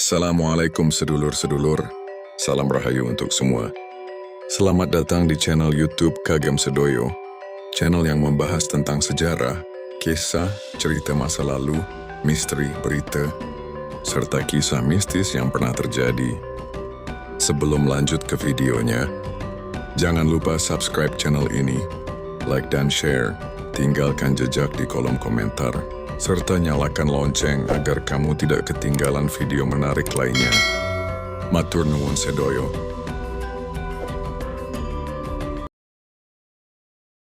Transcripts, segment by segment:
Assalamualaikum sedulur-sedulur, salam rahayu untuk semua. Selamat datang di channel YouTube Kagem Sedoyo, channel yang membahas tentang sejarah, kisah, cerita masa lalu, misteri, berita, serta kisah mistis yang pernah terjadi. Sebelum lanjut ke videonya, jangan lupa subscribe channel ini, like dan share, tinggalkan jejak di kolom komentar, serta nyalakan lonceng agar kamu tidak ketinggalan video menarik lainnya. Matur nuwun sedoyo.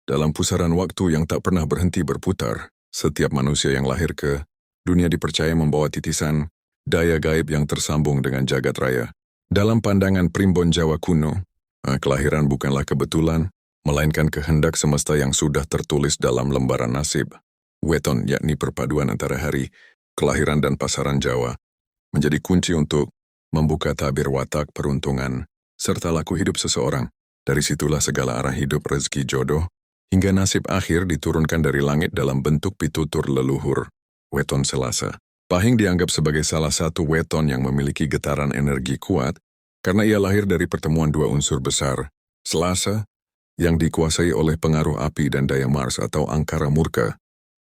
Dalam pusaran waktu yang tak pernah berhenti berputar, setiap manusia yang lahir ke dunia dipercaya membawa titisan daya gaib yang tersambung dengan jagat raya. Dalam pandangan primbon Jawa kuno, kelahiran bukanlah kebetulan, melainkan kehendak semesta yang sudah tertulis dalam lembaran nasib. Weton, yakni perpaduan antara hari, kelahiran dan pasaran Jawa, menjadi kunci untuk membuka tabir watak peruntungan, serta laku hidup seseorang. Dari situlah segala arah hidup, rezeki, jodoh, hingga nasib akhir diturunkan dari langit dalam bentuk pitutur leluhur. Weton Selasa. Pahing dianggap sebagai salah satu weton yang memiliki getaran energi kuat, karena ia lahir dari pertemuan dua unsur besar, Selasa, yang dikuasai oleh pengaruh api dan daya Mars atau angkara murka,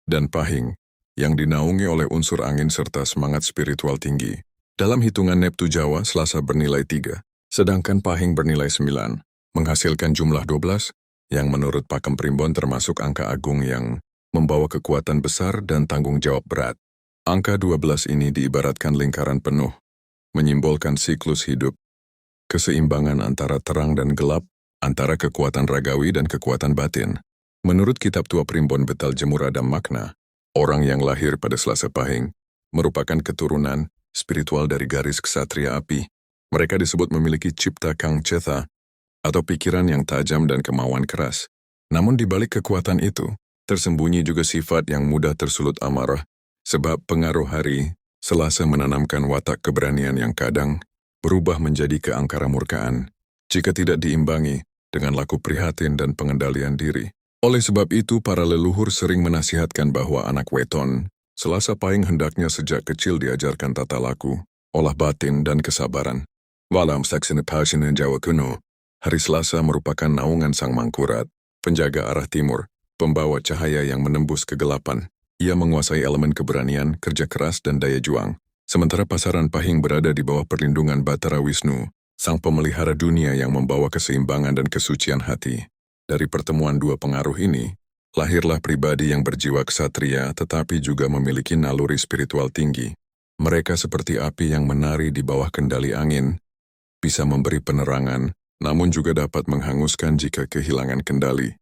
dan Pahing, yang dinaungi oleh unsur angin serta semangat spiritual tinggi. Dalam hitungan Neptu Jawa, Selasa bernilai 3, sedangkan Pahing bernilai 9, menghasilkan jumlah 12, yang menurut Pakem Primbon termasuk angka agung yang membawa kekuatan besar dan tanggung jawab berat. Angka 12 ini diibaratkan lingkaran penuh, menyimbolkan siklus hidup, keseimbangan antara terang dan gelap, antara kekuatan ragawi dan kekuatan batin. Menurut kitab tua Primbon Betal Jemur Adam Makna, orang yang lahir pada Selasa Pahing merupakan keturunan spiritual dari garis ksatria api. Mereka disebut memiliki cipta kang cetha, atau pikiran yang tajam dan kemauan keras. Namun di balik kekuatan itu, tersembunyi juga sifat yang mudah tersulut amarah, sebab pengaruh hari, Selasa menanamkan watak keberanian yang kadang berubah menjadi keangkara murkaan, jika tidak diimbangi dengan laku prihatin dan pengendalian diri. Oleh sebab itu, para leluhur sering menasihatkan bahwa anak weton, Selasa Pahing hendaknya sejak kecil diajarkan tata laku, olah batin, dan kesabaran. Walam saksina pasien Jawa kuno, hari Selasa merupakan naungan Sang Mangkurat, penjaga arah timur, pembawa cahaya yang menembus kegelapan. Ia menguasai elemen keberanian, kerja keras, dan daya juang. Sementara pasaran Pahing berada di bawah perlindungan Batara Wisnu, sang pemelihara dunia yang membawa keseimbangan dan kesucian hati. Dari pertemuan dua pengaruh ini, lahirlah pribadi yang berjiwa ksatria tetapi juga memiliki naluri spiritual tinggi. Mereka seperti api yang menari di bawah kendali angin, bisa memberi penerangan, namun juga dapat menghanguskan jika kehilangan kendali.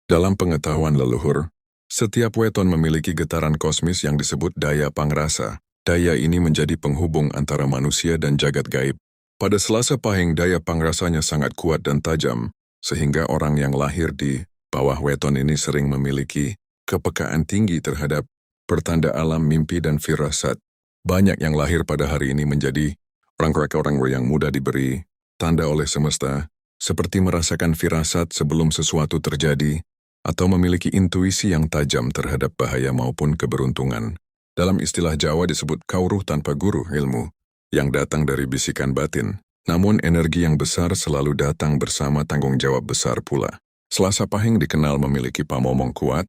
Dalam pengetahuan leluhur, setiap weton memiliki getaran kosmis yang disebut daya pangrasa. Daya ini menjadi penghubung antara manusia dan jagat gaib. Pada Selasa Pahing, daya pangrasanya sangat kuat dan tajam, sehingga orang yang lahir di bawah weton ini sering memiliki kepekaan tinggi terhadap pertanda alam, mimpi, dan firasat. Banyak yang lahir pada hari ini menjadi orang yang mudah diberi tanda oleh semesta, seperti merasakan firasat sebelum sesuatu terjadi, atau memiliki intuisi yang tajam terhadap bahaya maupun keberuntungan. Dalam istilah Jawa disebut kauruh tanpa guru ilmu, yang datang dari bisikan batin. Namun energi yang besar selalu datang bersama tanggung jawab besar pula. Selasa Pahing dikenal memiliki pamomong kuat,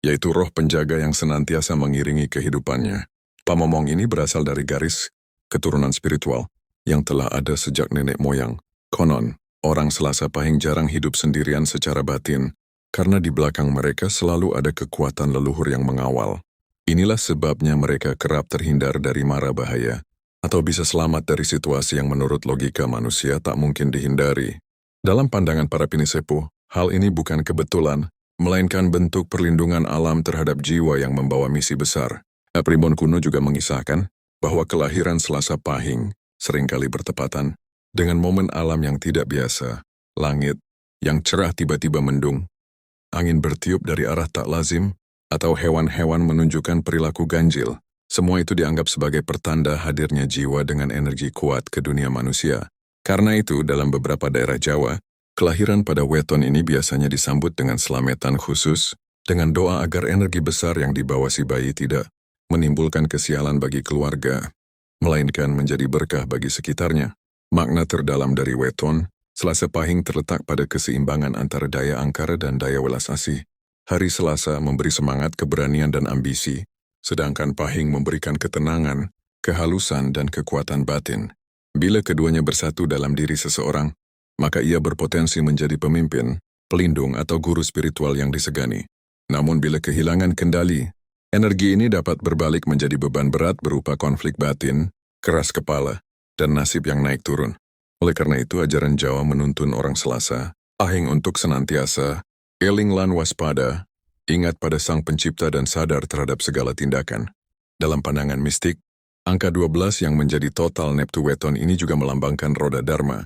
yaitu roh penjaga yang senantiasa mengiringi kehidupannya. Pamomong ini berasal dari garis keturunan spiritual yang telah ada sejak nenek moyang. Konon, orang Selasa Pahing jarang hidup sendirian secara batin, karena di belakang mereka selalu ada kekuatan leluhur yang mengawal. Inilah sebabnya mereka kerap terhindar dari mara bahaya, atau bisa selamat dari situasi yang menurut logika manusia tak mungkin dihindari. Dalam pandangan para pinisepuh, hal ini bukan kebetulan, melainkan bentuk perlindungan alam terhadap jiwa yang membawa misi besar. Primbon kuno juga mengisahkan bahwa kelahiran Selasa Pahing seringkali bertepatan dengan momen alam yang tidak biasa. Langit yang cerah tiba-tiba mendung, angin bertiup dari arah tak lazim, atau hewan-hewan menunjukkan perilaku ganjil. Semua itu dianggap sebagai pertanda hadirnya jiwa dengan energi kuat ke dunia manusia. Karena itu, dalam beberapa daerah Jawa, kelahiran pada weton ini biasanya disambut dengan selametan khusus, dengan doa agar energi besar yang dibawa si bayi tidak menimbulkan kesialan bagi keluarga. melainkan menjadi berkah bagi sekitarnya. Makna terdalam dari weton, Selasa Pahing terletak pada keseimbangan antara daya angkara dan daya welas asih. Hari Selasa memberi semangat, keberanian, dan ambisi, sedangkan Pahing memberikan ketenangan, kehalusan, dan kekuatan batin. Bila keduanya bersatu dalam diri seseorang, maka ia berpotensi menjadi pemimpin, pelindung, atau guru spiritual yang disegani. Namun bila kehilangan kendali, energi ini dapat berbalik menjadi beban berat berupa konflik batin, keras kepala, dan nasib yang naik turun. Oleh karena itu, ajaran Jawa menuntun orang Selasa, Pahing untuk senantiasa eling lan waspada, ingat pada Sang Pencipta dan sadar terhadap segala tindakan. Dalam pandangan mistik, angka 12 yang menjadi total Neptu Weton ini juga melambangkan roda Dharma,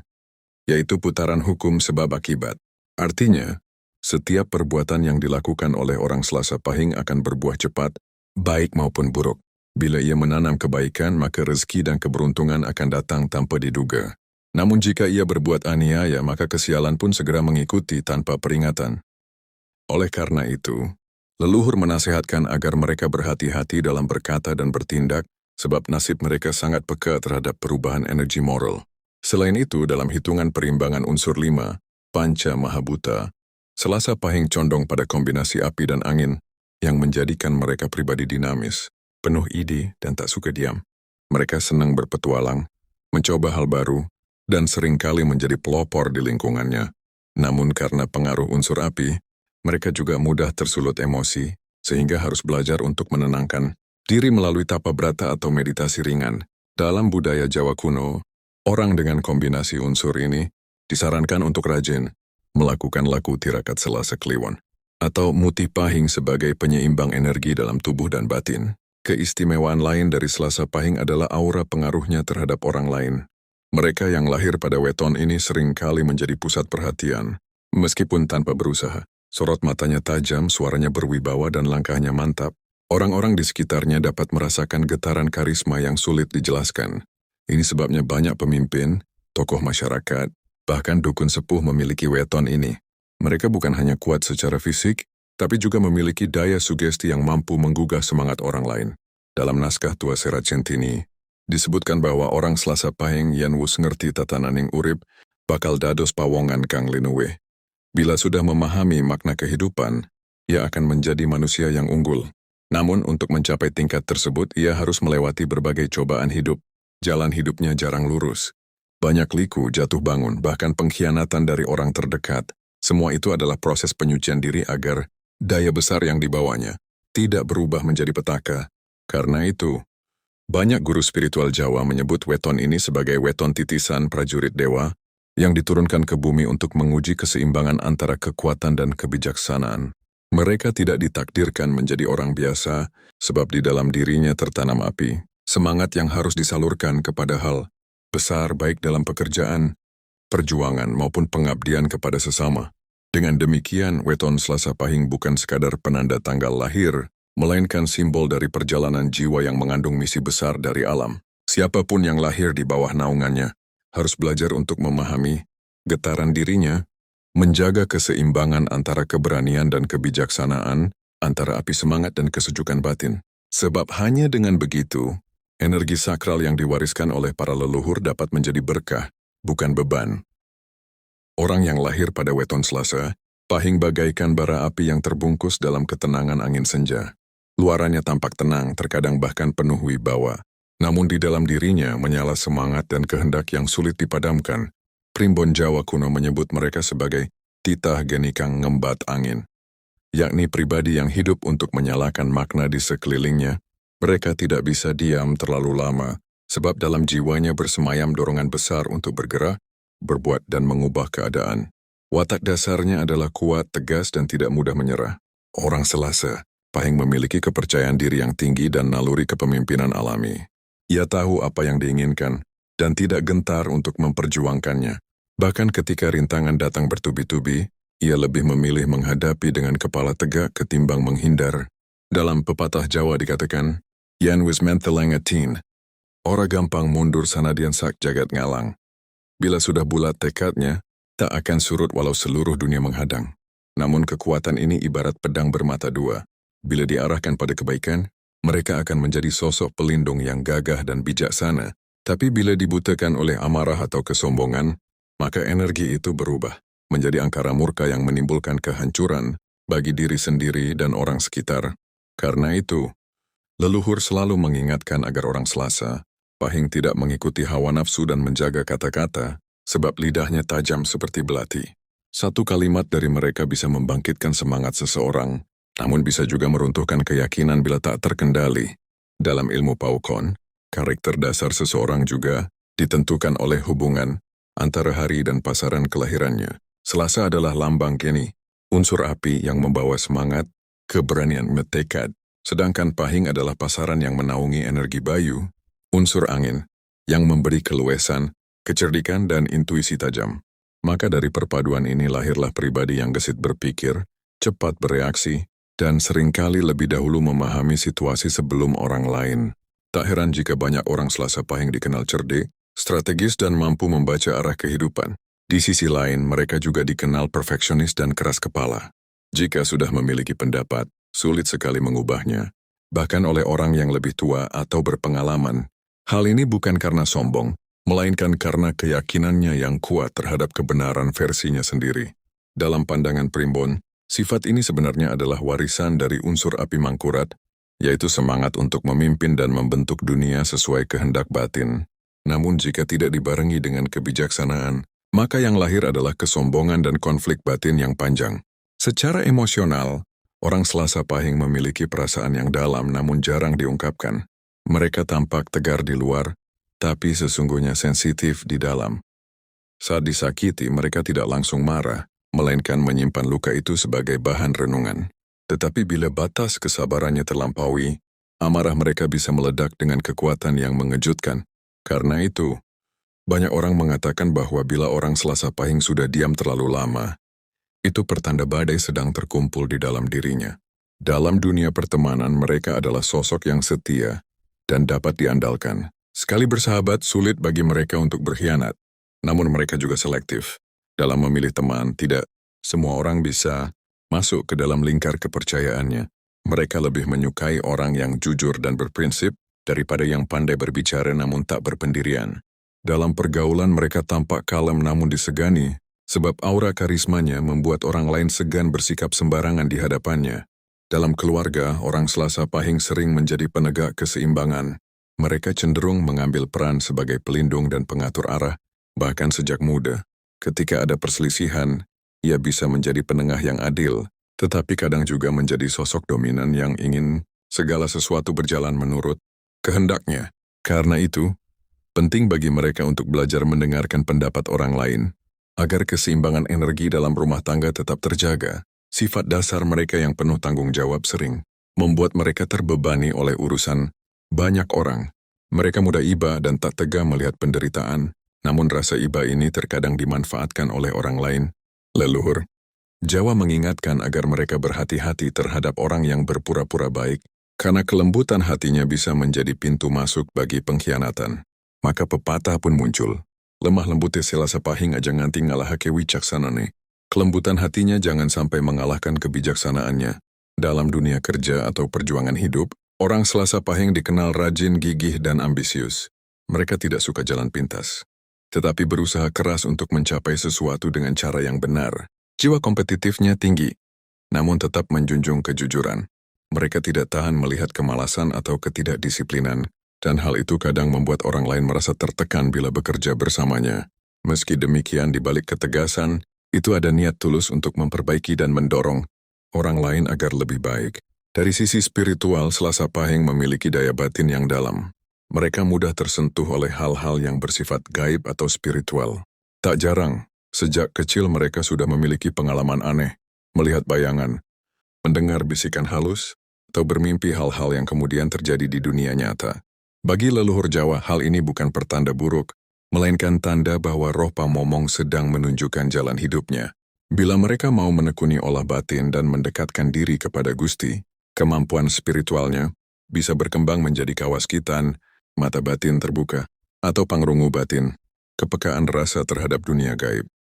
yaitu putaran hukum sebab akibat. Artinya, setiap perbuatan yang dilakukan oleh orang Selasa Pahing akan berbuah cepat, baik maupun buruk. Bila ia menanam kebaikan, maka rezeki dan keberuntungan akan datang tanpa diduga. Namun jika ia berbuat aniaya, maka kesialan pun segera mengikuti tanpa peringatan. Oleh karena itu, leluhur menasihatkan agar mereka berhati-hati dalam berkata dan bertindak, sebab nasib mereka sangat peka terhadap perubahan energi moral. Selain itu, dalam hitungan perimbangan unsur 5, Panca Mahabhuta, Selasa Pahing condong pada kombinasi api dan angin, yang menjadikan mereka pribadi dinamis, penuh ide, dan tak suka diam. Mereka senang berpetualang, mencoba hal baru, dan seringkali menjadi pelopor di lingkungannya. Namun karena pengaruh unsur api, mereka juga mudah tersulut emosi, sehingga harus belajar untuk menenangkan diri melalui tapa brata atau meditasi ringan. Dalam budaya Jawa kuno, orang dengan kombinasi unsur ini disarankan untuk rajin melakukan laku tirakat Selasa Kliwon, atau Muti Pahing sebagai penyeimbang energi dalam tubuh dan batin. Keistimewaan lain dari Selasa Pahing adalah aura pengaruhnya terhadap orang lain. Mereka yang lahir pada weton ini seringkali menjadi pusat perhatian, meskipun tanpa berusaha. Sorot matanya tajam, suaranya berwibawa, dan langkahnya mantap. Orang-orang di sekitarnya dapat merasakan getaran karisma yang sulit dijelaskan. Ini sebabnya banyak pemimpin, tokoh masyarakat, bahkan dukun sepuh memiliki weton ini. Mereka bukan hanya kuat secara fisik, tapi juga memiliki daya sugesti yang mampu menggugah semangat orang lain. Dalam naskah Tua Serat Centini, disebutkan bahwa orang Selasa Pahing yen wus ngerti tatananing urip, bakal dados pawongan kang linuwe. Bila sudah memahami makna kehidupan, ia akan menjadi manusia yang unggul. Namun untuk mencapai tingkat tersebut, ia harus melewati berbagai cobaan hidup. Jalan hidupnya jarang lurus. Banyak liku, jatuh bangun, bahkan pengkhianatan dari orang terdekat. Semua itu adalah proses penyucian diri agar daya besar yang dibawanya tidak berubah menjadi petaka. Karena itu, banyak guru spiritual Jawa menyebut weton ini sebagai weton titisan prajurit dewa yang diturunkan ke bumi untuk menguji keseimbangan antara kekuatan dan kebijaksanaan. Mereka tidak ditakdirkan menjadi orang biasa sebab di dalam dirinya tertanam api, semangat yang harus disalurkan kepada hal besar baik dalam pekerjaan, perjuangan maupun pengabdian kepada sesama. Dengan demikian, weton Selasa Pahing bukan sekadar penanda tanggal lahir, melainkan simbol dari perjalanan jiwa yang mengandung misi besar dari alam. Siapapun yang lahir di bawah naungannya harus belajar untuk memahami getaran dirinya, menjaga keseimbangan antara keberanian dan kebijaksanaan, antara api semangat dan kesejukan batin. Sebab hanya dengan begitu, energi sakral yang diwariskan oleh para leluhur dapat menjadi berkah, bukan beban. Orang yang lahir pada weton Selasa Pahing bagaikan bara api yang terbungkus dalam ketenangan angin senja. Luarannya tampak tenang, terkadang bahkan penuh wibawa. Namun di dalam dirinya menyala semangat dan kehendak yang sulit dipadamkan. Primbon Jawa kuno menyebut mereka sebagai titah genikang ngembat angin, yakni pribadi yang hidup untuk menyalakan makna di sekelilingnya. Mereka tidak bisa diam terlalu lama, sebab dalam jiwanya bersemayam dorongan besar untuk bergerak, berbuat dan mengubah keadaan. Watak dasarnya adalah kuat, tegas, dan tidak mudah menyerah. Orang Selasa Pahing memiliki kepercayaan diri yang tinggi dan naluri kepemimpinan alami. Ia tahu apa yang diinginkan dan tidak gentar untuk memperjuangkannya. Bahkan ketika rintangan datang bertubi-tubi, ia lebih memilih menghadapi dengan kepala tegak ketimbang menghindar. Dalam pepatah Jawa dikatakan, "Yan wis menteleng atin." Ora gampang mundur sanadyan sak jagat ngalang. Bila sudah bulat tekadnya, tak akan surut walau seluruh dunia menghadang. Namun kekuatan ini ibarat pedang bermata dua. Bila diarahkan pada kebaikan, mereka akan menjadi sosok pelindung yang gagah dan bijaksana. Tapi bila dibutakan oleh amarah atau kesombongan, maka energi itu berubah menjadi angkara murka yang menimbulkan kehancuran bagi diri sendiri dan orang sekitar. Karena itu, leluhur selalu mengingatkan agar orang Selasa, Pahing tidak mengikuti hawa nafsu dan menjaga kata-kata, sebab lidahnya tajam seperti belati. Satu kalimat dari mereka bisa membangkitkan semangat seseorang, namun bisa juga meruntuhkan keyakinan bila tak terkendali. Dalam ilmu Paukon, karakter dasar seseorang juga ditentukan oleh hubungan antara hari dan pasaran kelahirannya. Selasa adalah lambang Geni, unsur api yang membawa semangat, keberanian tekad. Sedangkan Pahing adalah pasaran yang menaungi energi Bayu, unsur angin, yang memberi keluasan, kecerdikan dan intuisi tajam. Maka dari perpaduan ini lahirlah pribadi yang gesit berpikir, cepat bereaksi, dan seringkali lebih dahulu memahami situasi sebelum orang lain. Tak heran jika banyak orang Selasa Pahing dikenal cerdik, strategis dan mampu membaca arah kehidupan. Di sisi lain, mereka juga dikenal perfeksionis dan keras kepala. Jika sudah memiliki pendapat, sulit sekali mengubahnya, bahkan oleh orang yang lebih tua atau berpengalaman. Hal ini bukan karena sombong, melainkan karena keyakinannya yang kuat terhadap kebenaran versinya sendiri. Dalam pandangan Primbon, sifat ini sebenarnya adalah warisan dari unsur api Mangkurat, yaitu semangat untuk memimpin dan membentuk dunia sesuai kehendak batin. Namun jika tidak dibarengi dengan kebijaksanaan, maka yang lahir adalah kesombongan dan konflik batin yang panjang. Secara emosional, orang Selasa Pahing memiliki perasaan yang dalam namun jarang diungkapkan. Mereka tampak tegar di luar, tapi sesungguhnya sensitif di dalam. Saat disakiti, mereka tidak langsung marah, melainkan menyimpan luka itu sebagai bahan renungan. Tetapi bila batas kesabarannya terlampaui, amarah mereka bisa meledak dengan kekuatan yang mengejutkan. Karena itu, banyak orang mengatakan bahwa bila orang Selasa Pahing sudah diam terlalu lama, itu pertanda badai sedang terkumpul di dalam dirinya. Dalam dunia pertemanan, mereka adalah sosok yang setia dan dapat diandalkan. Sekali bersahabat, sulit bagi mereka untuk berkhianat. Namun mereka juga selektif. Dalam memilih teman, tidak semua orang bisa masuk ke dalam lingkar kepercayaannya. Mereka lebih menyukai orang yang jujur dan berprinsip daripada yang pandai berbicara namun tak berpendirian. Dalam pergaulan mereka tampak kalem namun disegani, sebab aura karismanya membuat orang lain segan bersikap sembarangan di hadapannya. Dalam keluarga, orang Selasa Pahing sering menjadi penegak keseimbangan. Mereka cenderung mengambil peran sebagai pelindung dan pengatur arah, bahkan sejak muda. Ketika ada perselisihan, ia bisa menjadi penengah yang adil, tetapi kadang juga menjadi sosok dominan yang ingin segala sesuatu berjalan menurut kehendaknya. Karena itu, penting bagi mereka untuk belajar mendengarkan pendapat orang lain, agar keseimbangan energi dalam rumah tangga tetap terjaga. Sifat dasar mereka yang penuh tanggung jawab sering membuat mereka terbebani oleh urusan banyak orang. Mereka mudah iba dan tak tega melihat penderitaan, namun rasa iba ini terkadang dimanfaatkan oleh orang lain. Leluhur Jawa mengingatkan agar mereka berhati-hati terhadap orang yang berpura-pura baik, karena kelembutan hatinya bisa menjadi pintu masuk bagi pengkhianatan. Maka pepatah pun muncul. Lemah lembutnya Selasa Pahing aja nganti ngalahake wicaksanane. Kelembutan hatinya jangan sampai mengalahkan kebijaksanaannya. Dalam dunia kerja atau perjuangan hidup, orang Selasa Pahing dikenal rajin, gigih, dan ambisius. Mereka tidak suka jalan pintas, tetapi berusaha keras untuk mencapai sesuatu dengan cara yang benar. Jiwa kompetitifnya tinggi, namun tetap menjunjung kejujuran. Mereka tidak tahan melihat kemalasan atau ketidakdisiplinan, dan hal itu kadang membuat orang lain merasa tertekan bila bekerja bersamanya. Meski demikian, di balik ketegasan, itu ada niat tulus untuk memperbaiki dan mendorong orang lain agar lebih baik. Dari sisi spiritual, Selasa Pahing memiliki daya batin yang dalam. Mereka mudah tersentuh oleh hal-hal yang bersifat gaib atau spiritual. Tak jarang, sejak kecil mereka sudah memiliki pengalaman aneh, melihat bayangan, mendengar bisikan halus, atau bermimpi hal-hal yang kemudian terjadi di dunia nyata. Bagi leluhur Jawa, hal ini bukan pertanda buruk, melainkan tanda bahwa roh pamomong sedang menunjukkan jalan hidupnya. Bila mereka mau menekuni olah batin dan mendekatkan diri kepada Gusti, kemampuan spiritualnya bisa berkembang menjadi kawaskitan, mata batin terbuka, atau pangrungu batin, kepekaan rasa terhadap dunia gaib.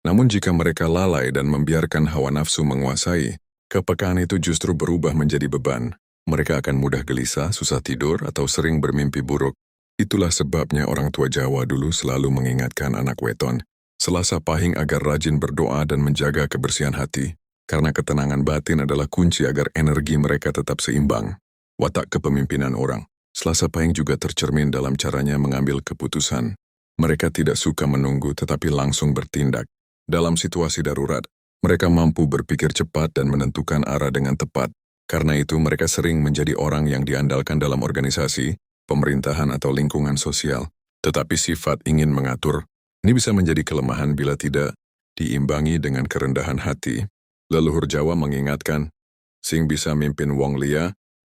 Namun jika mereka lalai dan membiarkan hawa nafsu menguasai, kepekaan itu justru berubah menjadi beban. Mereka akan mudah gelisah, susah tidur, atau sering bermimpi buruk. Itulah sebabnya orang tua Jawa dulu selalu mengingatkan anak weton Selasa Pahing agar rajin berdoa dan menjaga kebersihan hati, karena ketenangan batin adalah kunci agar energi mereka tetap seimbang. Watak kepemimpinan orang Selasa Pahing juga tercermin dalam caranya mengambil keputusan. Mereka tidak suka menunggu tetapi langsung bertindak. Dalam situasi darurat, mereka mampu berpikir cepat dan menentukan arah dengan tepat. Karena itu mereka sering menjadi orang yang diandalkan dalam organisasi, pemerintahan atau lingkungan sosial. Tetapi sifat ingin mengatur, ini bisa menjadi kelemahan bila tidak diimbangi dengan kerendahan hati. Leluhur Jawa mengingatkan, sing bisa mimpin wong lia,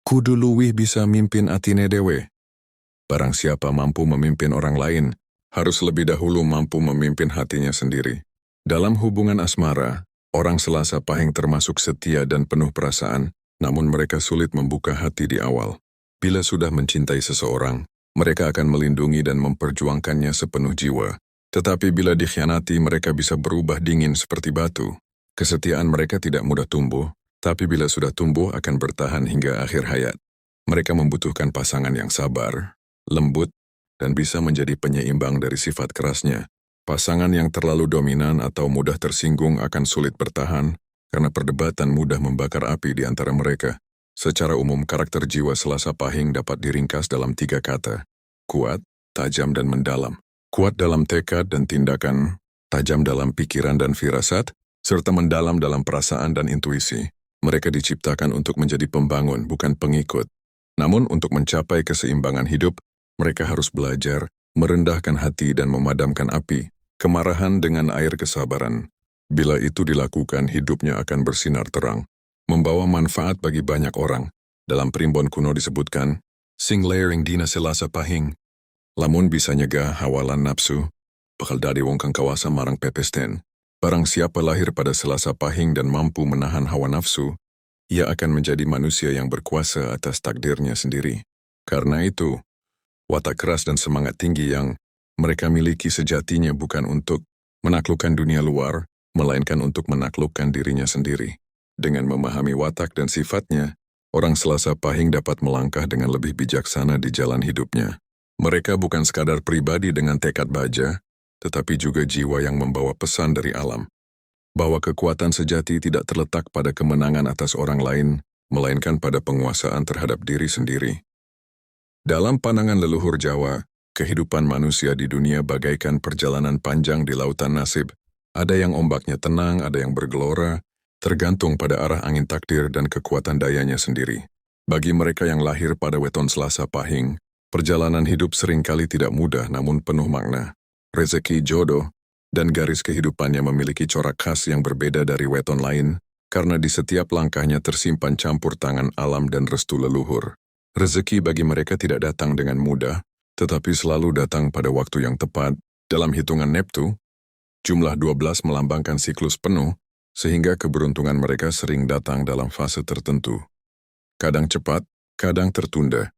kudu luwih bisa mimpin atine dewe. Barang siapa mampu memimpin orang lain, harus lebih dahulu mampu memimpin hatinya sendiri. Dalam hubungan asmara, orang Selasa Pahing termasuk setia dan penuh perasaan, namun mereka sulit membuka hati di awal. Bila sudah mencintai seseorang, mereka akan melindungi dan memperjuangkannya sepenuh jiwa. Tetapi bila dikhianati, mereka bisa berubah dingin seperti batu. Kesetiaan mereka tidak mudah tumbuh, tapi bila sudah tumbuh akan bertahan hingga akhir hayat. Mereka membutuhkan pasangan yang sabar, lembut, dan bisa menjadi penyeimbang dari sifat kerasnya. Pasangan yang terlalu dominan atau mudah tersinggung akan sulit bertahan, karena perdebatan mudah membakar api di antara mereka. Secara umum, karakter jiwa Selasa Pahing dapat diringkas dalam 3 kata: kuat, tajam, dan mendalam. Kuat dalam tekad dan tindakan, tajam dalam pikiran dan firasat, serta mendalam dalam perasaan dan intuisi. Mereka diciptakan untuk menjadi pembangun, bukan pengikut. Namun untuk mencapai keseimbangan hidup, mereka harus belajar merendahkan hati dan memadamkan api kemarahan dengan air kesabaran. Bila itu dilakukan, hidupnya akan bersinar terang, membawa manfaat bagi banyak orang. Dalam primbon kuno disebutkan, sing layering dina Selasa Pahing, lamun bisa nyegah hawalan nafsu, bakal dari wong kang kawasa marang pepesten. Barang siapa lahir pada Selasa Pahing dan mampu menahan hawa nafsu, ia akan menjadi manusia yang berkuasa atas takdirnya sendiri. Karena itu, watak keras dan semangat tinggi yang mereka miliki sejatinya bukan untuk menaklukkan dunia luar, melainkan untuk menaklukkan dirinya sendiri. Dengan memahami watak dan sifatnya, orang Selasa Pahing dapat melangkah dengan lebih bijaksana di jalan hidupnya. Mereka bukan sekadar pribadi dengan tekad baja, tetapi juga jiwa yang membawa pesan dari alam. Bahwa kekuatan sejati tidak terletak pada kemenangan atas orang lain, melainkan pada penguasaan terhadap diri sendiri. Dalam pandangan leluhur Jawa, kehidupan manusia di dunia bagaikan perjalanan panjang di lautan nasib. Ada yang ombaknya tenang, ada yang bergelora, tergantung pada arah angin takdir dan kekuatan dayanya sendiri. Bagi mereka yang lahir pada weton Selasa Pahing, perjalanan hidup seringkali tidak mudah namun penuh makna. Rezeki, jodoh, dan garis kehidupannya memiliki corak khas yang berbeda dari weton lain, karena di setiap langkahnya tersimpan campur tangan alam dan restu leluhur. Rezeki bagi mereka tidak datang dengan mudah, tetapi selalu datang pada waktu yang tepat. Dalam hitungan Neptu, jumlah 12 melambangkan siklus penuh, sehingga keberuntungan mereka sering datang dalam fase tertentu. Kadang cepat, kadang tertunda,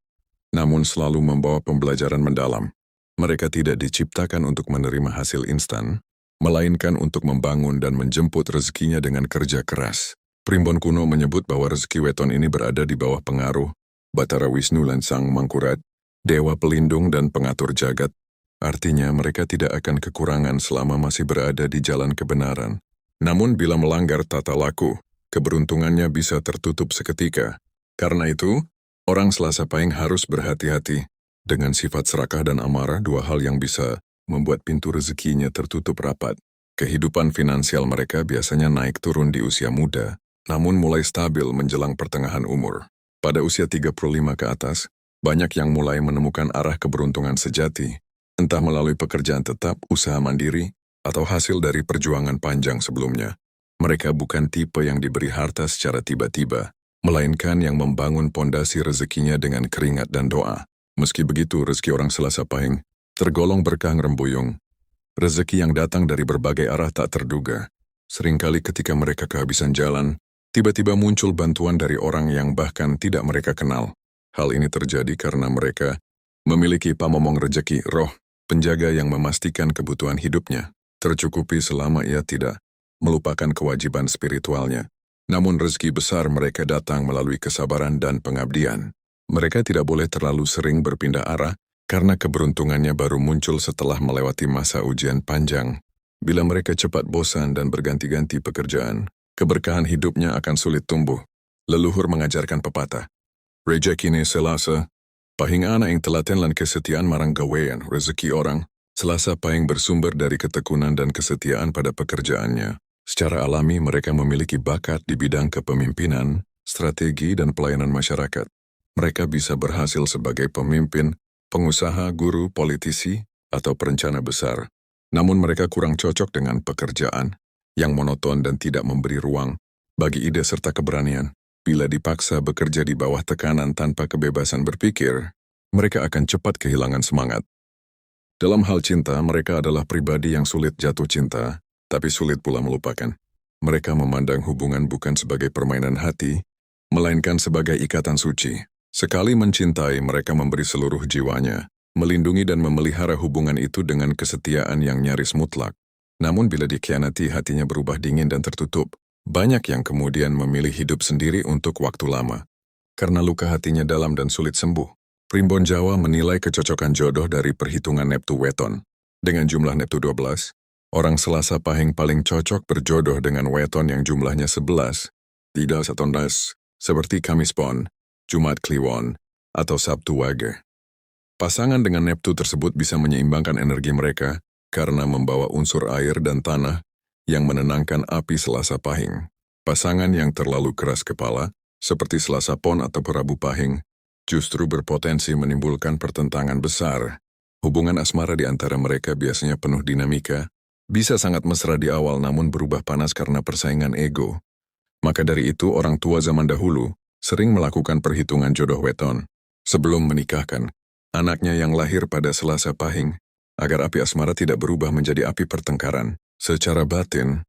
namun selalu membawa pembelajaran mendalam. Mereka tidak diciptakan untuk menerima hasil instan, melainkan untuk membangun dan menjemput rezekinya dengan kerja keras. Primbon kuno menyebut bahwa rezeki weton ini berada di bawah pengaruh Batara Wisnu lan Sang Mangkurat, dewa pelindung dan pengatur jagat. Artinya mereka tidak akan kekurangan selama masih berada di jalan kebenaran. Namun bila melanggar tata laku, keberuntungannya bisa tertutup seketika. Karena itu, orang Selasa Pahing harus berhati-hati. Dengan sifat serakah dan amarah, dua hal yang bisa membuat pintu rezekinya tertutup rapat. Kehidupan finansial mereka biasanya naik turun di usia muda, namun mulai stabil menjelang pertengahan umur. Pada usia 35 ke atas, banyak yang mulai menemukan arah keberuntungan sejati, entah melalui pekerjaan tetap, usaha mandiri, atau hasil dari perjuangan panjang sebelumnya. Mereka bukan tipe yang diberi harta secara tiba-tiba, melainkan yang membangun pondasi rezekinya dengan keringat dan doa. Meski begitu, rezeki orang Selasa Pahing tergolong berkah rembuyung. Rezeki yang datang dari berbagai arah tak terduga. Seringkali ketika mereka kehabisan jalan, tiba-tiba muncul bantuan dari orang yang bahkan tidak mereka kenal. Hal ini terjadi karena mereka memiliki pamomong rezeki, roh, penjaga yang memastikan kebutuhan hidupnya tercukupi selama ia tidak melupakan kewajiban spiritualnya. Namun rezeki besar mereka datang melalui kesabaran dan pengabdian. Mereka tidak boleh terlalu sering berpindah arah, karena keberuntungannya baru muncul setelah melewati masa ujian panjang. Bila mereka cepat bosan dan berganti-ganti pekerjaan, keberkahan hidupnya akan sulit tumbuh. Leluhur mengajarkan pepatah, "Rejeki ni selasa, pahing anak yang telaten lan kesetiaan marang gawean, rezeki orang, selasa pahing bersumber dari ketekunan dan kesetiaan pada pekerjaannya." Secara alami mereka memiliki bakat di bidang kepemimpinan, strategi dan pelayanan masyarakat. Mereka bisa berhasil sebagai pemimpin, pengusaha, guru, politisi, atau perencana besar. Namun mereka kurang cocok dengan pekerjaan yang monoton dan tidak memberi ruang bagi ide serta keberanian. Bila dipaksa bekerja di bawah tekanan tanpa kebebasan berpikir, mereka akan cepat kehilangan semangat. Dalam hal cinta, mereka adalah pribadi yang sulit jatuh cinta, tapi sulit pula melupakan. Mereka memandang hubungan bukan sebagai permainan hati, melainkan sebagai ikatan suci. Sekali mencintai, mereka memberi seluruh jiwanya, melindungi dan memelihara hubungan itu dengan kesetiaan yang nyaris mutlak. Namun bila dikhianati, hatinya berubah dingin dan tertutup. Banyak yang kemudian memilih hidup sendiri untuk waktu lama. Karena luka hatinya dalam dan sulit sembuh. Primbon Jawa menilai kecocokan jodoh dari perhitungan Neptu Weton. Dengan jumlah Neptu 12, orang Selasa Pahing paling cocok berjodoh dengan weton yang jumlahnya 11, tidak 17, seperti Kamis Pon, Jumat Kliwon, atau Sabtu Wage. Pasangan dengan Neptu tersebut bisa menyeimbangkan energi mereka karena membawa unsur air dan tanah yang menenangkan api Selasa Pahing. Pasangan yang terlalu keras kepala, seperti Selasa Pon atau Rabu Pahing, justru berpotensi menimbulkan pertentangan besar. Hubungan asmara di antara mereka biasanya penuh dinamika, bisa sangat mesra di awal namun berubah panas karena persaingan ego. Maka dari itu orang tua zaman dahulu sering melakukan perhitungan jodoh weton sebelum menikahkan anaknya yang lahir pada Selasa Pahing agar api asmara tidak berubah menjadi api pertengkaran. Secara batin,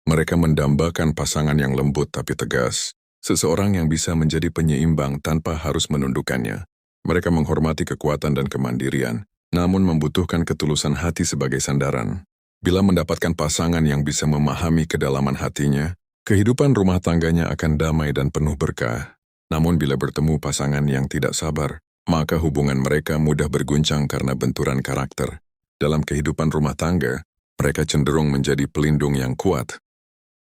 mereka mendambakan pasangan yang lembut tapi tegas, seseorang yang bisa menjadi penyeimbang tanpa harus menundukkannya. Mereka menghormati kekuatan dan kemandirian, namun membutuhkan ketulusan hati sebagai sandaran. Bila mendapatkan pasangan yang bisa memahami kedalaman hatinya, kehidupan rumah tangganya akan damai dan penuh berkah. Namun bila bertemu pasangan yang tidak sabar, maka hubungan mereka mudah berguncang karena benturan karakter. Dalam kehidupan rumah tangga, mereka cenderung menjadi pelindung yang kuat.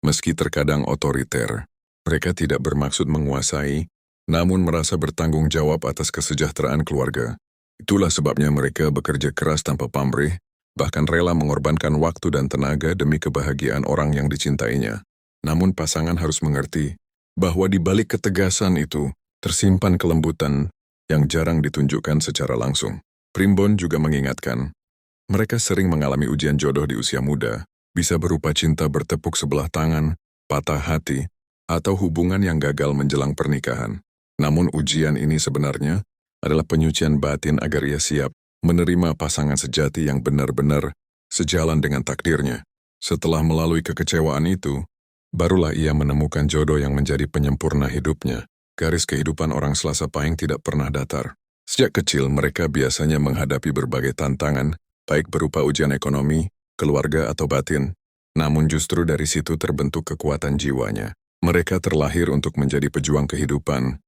Meski terkadang otoriter, mereka tidak bermaksud menguasai, namun merasa bertanggung jawab atas kesejahteraan keluarga. Itulah sebabnya mereka bekerja keras tanpa pamrih, bahkan rela mengorbankan waktu dan tenaga demi kebahagiaan orang yang dicintainya. Namun pasangan harus mengerti bahwa di balik ketegasan itu tersimpan kelembutan yang jarang ditunjukkan secara langsung. Primbon juga mengingatkan, mereka sering mengalami ujian jodoh di usia muda, bisa berupa cinta bertepuk sebelah tangan, patah hati, atau hubungan yang gagal menjelang pernikahan. Namun ujian ini sebenarnya adalah penyucian batin agar ia siap menerima pasangan sejati yang benar-benar sejalan dengan takdirnya. Setelah melalui kekecewaan itu, barulah ia menemukan jodoh yang menjadi penyempurna hidupnya. Garis kehidupan orang Selasa Pahing tidak pernah datar. Sejak kecil mereka biasanya menghadapi berbagai tantangan, baik berupa ujian ekonomi, keluarga atau batin. Namun justru dari situ terbentuk kekuatan jiwanya. Mereka terlahir untuk menjadi pejuang kehidupan,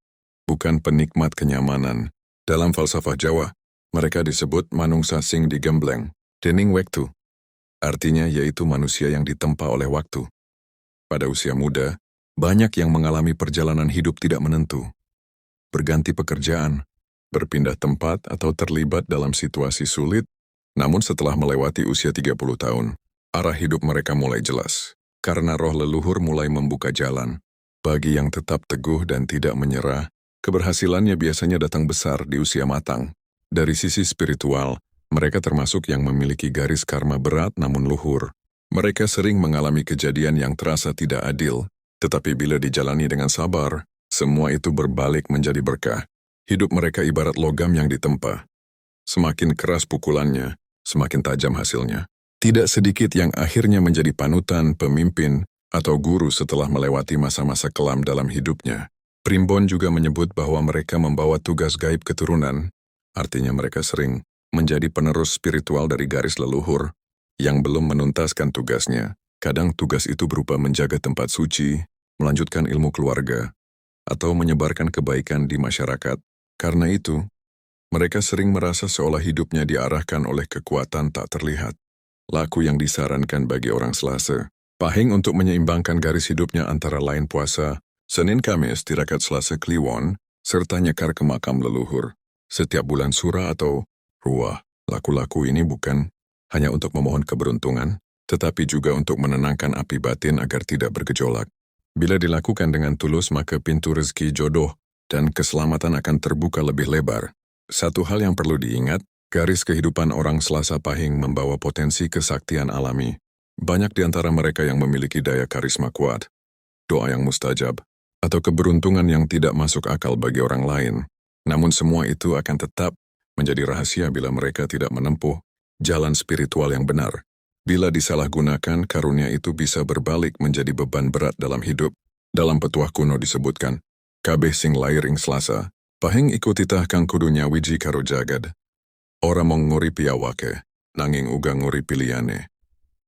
bukan penikmat kenyamanan. Dalam falsafah Jawa, mereka disebut manungsa sing digembleng, dening wektu. Artinya yaitu manusia yang ditempa oleh waktu. Pada usia muda, banyak yang mengalami perjalanan hidup tidak menentu. Berganti pekerjaan, berpindah tempat atau terlibat dalam situasi sulit, namun setelah melewati usia 30 tahun, arah hidup mereka mulai jelas. Karena roh leluhur mulai membuka jalan. Bagi yang tetap teguh dan tidak menyerah, keberhasilannya biasanya datang besar di usia matang. Dari sisi spiritual, mereka termasuk yang memiliki garis karma berat namun luhur. Mereka sering mengalami kejadian yang terasa tidak adil, tetapi bila dijalani dengan sabar, semua itu berbalik menjadi berkah. Hidup mereka ibarat logam yang ditempa. Semakin keras pukulannya, semakin tajam hasilnya. Tidak sedikit yang akhirnya menjadi panutan, pemimpin, atau guru setelah melewati masa-masa kelam dalam hidupnya. Primbon juga menyebut bahwa mereka membawa tugas gaib keturunan. Artinya mereka sering menjadi penerus spiritual dari garis leluhur yang belum menuntaskan tugasnya. Kadang tugas itu berupa menjaga tempat suci, melanjutkan ilmu keluarga, atau menyebarkan kebaikan di masyarakat. Karena itu, mereka sering merasa seolah hidupnya diarahkan oleh kekuatan tak terlihat. Laku yang disarankan bagi orang Selasa. Pahing untuk menyeimbangkan garis hidupnya antara lain puasa, Senin Kamis tirakat Selasa Kliwon, serta nyekar ke makam leluhur. Setiap bulan Sura atau Ruah, laku-laku ini bukan hanya untuk memohon keberuntungan, tetapi juga untuk menenangkan api batin agar tidak bergejolak. Bila dilakukan dengan tulus maka pintu rezeki jodoh dan keselamatan akan terbuka lebih lebar. Satu hal yang perlu diingat, garis kehidupan orang Selasa Pahing membawa potensi kesaktian alami. Banyak di antara mereka yang memiliki daya karisma kuat, doa yang mustajab, atau keberuntungan yang tidak masuk akal bagi orang lain. Namun semua itu akan tetap menjadi rahasia bila mereka tidak menempuh jalan spiritual yang benar. Bila disalahgunakan, karunia itu bisa berbalik menjadi beban berat dalam hidup. Dalam petuah kuno disebutkan, kabeh sing lair ing Selasa, Pahing ikuti kang kudunya wiji karo jagad. Ora mong nguripi awake, nanging uga nguripi liyane.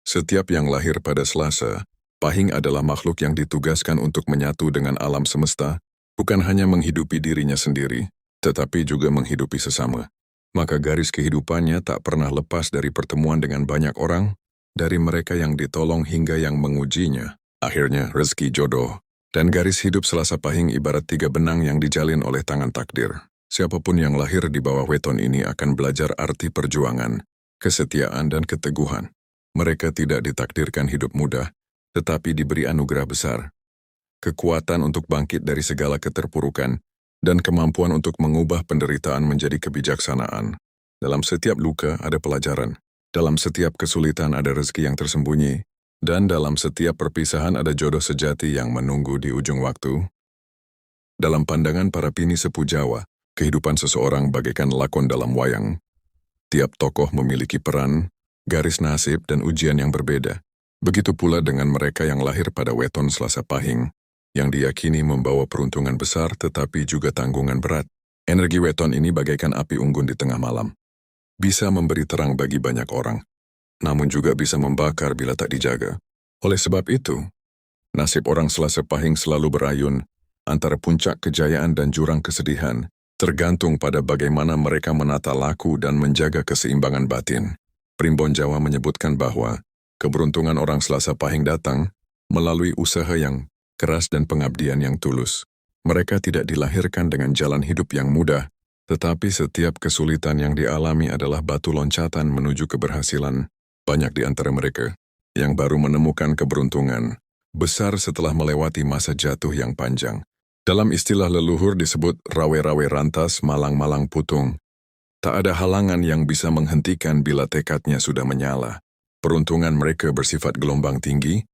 Setiap yang lahir pada Selasa, Pahing adalah makhluk yang ditugaskan untuk menyatu dengan alam semesta, bukan hanya menghidupi dirinya sendiri, tetapi juga menghidupi sesama. Maka garis kehidupannya tak pernah lepas dari pertemuan dengan banyak orang, dari mereka yang ditolong hingga yang mengujinya. Akhirnya, rezeki jodoh dan garis hidup Selasa Pahing ibarat 3 benang yang dijalin oleh tangan takdir. Siapapun yang lahir di bawah weton ini akan belajar arti perjuangan, kesetiaan dan keteguhan. Mereka tidak ditakdirkan hidup mudah, tetapi diberi anugerah besar. Kekuatan untuk bangkit dari segala keterpurukan, dan kemampuan untuk mengubah penderitaan menjadi kebijaksanaan. Dalam setiap luka ada pelajaran. Dalam setiap kesulitan ada rezeki yang tersembunyi, dan dalam setiap perpisahan ada jodoh sejati yang menunggu di ujung waktu. Dalam pandangan para pini sepuh Jawa, kehidupan seseorang bagaikan lakon dalam wayang. Tiap tokoh memiliki peran, garis nasib dan ujian yang berbeda. Begitu pula dengan mereka yang lahir pada weton Selasa Pahing, yang diyakini membawa peruntungan besar tetapi juga tanggungan berat. Energi weton ini bagaikan api unggun di tengah malam. Bisa memberi terang bagi banyak orang, namun juga bisa membakar bila tak dijaga. Oleh sebab itu, nasib orang Selasa Pahing selalu berayun antara puncak kejayaan dan jurang kesedihan, tergantung pada bagaimana mereka menata laku dan menjaga keseimbangan batin. Primbon Jawa menyebutkan bahwa keberuntungan orang Selasa Pahing datang melalui usaha yang keras dan pengabdian yang tulus. Mereka tidak dilahirkan dengan jalan hidup yang mudah, tetapi setiap kesulitan yang dialami adalah batu loncatan menuju keberhasilan. Banyak di antara mereka yang baru menemukan keberuntungan besar setelah melewati masa jatuh yang panjang. Dalam istilah leluhur disebut rawe-rawe rantas, malang-malang putung. Tak ada halangan yang bisa menghentikan bila tekadnya sudah menyala. Peruntungan mereka bersifat gelombang tinggi,